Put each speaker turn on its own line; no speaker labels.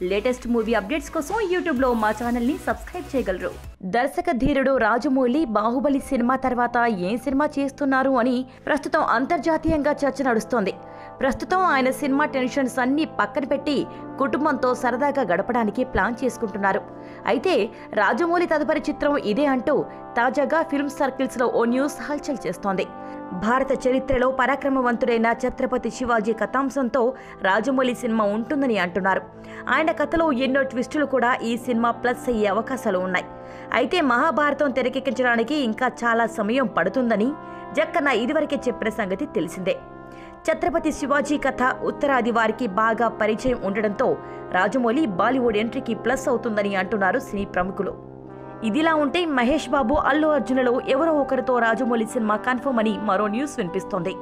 Latest movie updates కోసం YouTube లో మా ఛానల్ ని సబ్స్క్రైబ్ చేయగలరు. దర్శక ధీరుడు రాజమౌళి బాహుబలి సినిమా తర్వాత ఏం సినిమా చేస్తున్నారు అని ప్రస్తుతం అంతర్జాతీయంగా చర్చ నడుస్తోంది. ప్రస్తుతం ఆయన సినిమా టెన్షన్స్ అన్ని పక్కన పెట్టి కుటుంబంతో సరదాగా గడపడానికి ప్లాన్ చేసుకుంటున్నారు. అయితే రాజమౌళి తదుపరి చిత్రం ఇదే అంటూ తాజాగా ఫిల్మ్ సర్కిల్స్ లో ఓ న్యూస్ హల్చల్ చేస్తోంది. భారత చరిత్రలో పరాక్రమవంతుడైన ఛత్రపతి శివాజీ కథాంశంతో రాజమౌళి సినిమా ఉంటుందని అంటున్నారు. ఆయన కథలో ఎన్నో ట్విస్టులు కూడా ఈ సినిమా ప్లస్ అయ్యే అవకాశాలు ఉన్నాయి. అయితే మహాభారతం తెరకెక్కించడానికి ఇంకా చాలా సమయం పడుతుందని జక్కన్న ఇదివరకే చెప్పిన సంగతి తెలిసిందే. ఛత్రపతి శివాజీ కథ ఉత్తరాది వారికి బాగా పరిచయం ఉండడంతో రాజమౌళి బాలీవుడ్ ఎంట్రీకి ప్లస్ అవుతుందని అంటున్నారు సినీ ప్రముఖులు. ఇదిలా ఉంటే మహేష్ బాబు, అల్లు అర్జున్లలో ఎవరో ఒకరితో రాజమౌళి సినిమా కన్ఫర్మ్ అని మరో న్యూస్ వినిపిస్తోంది.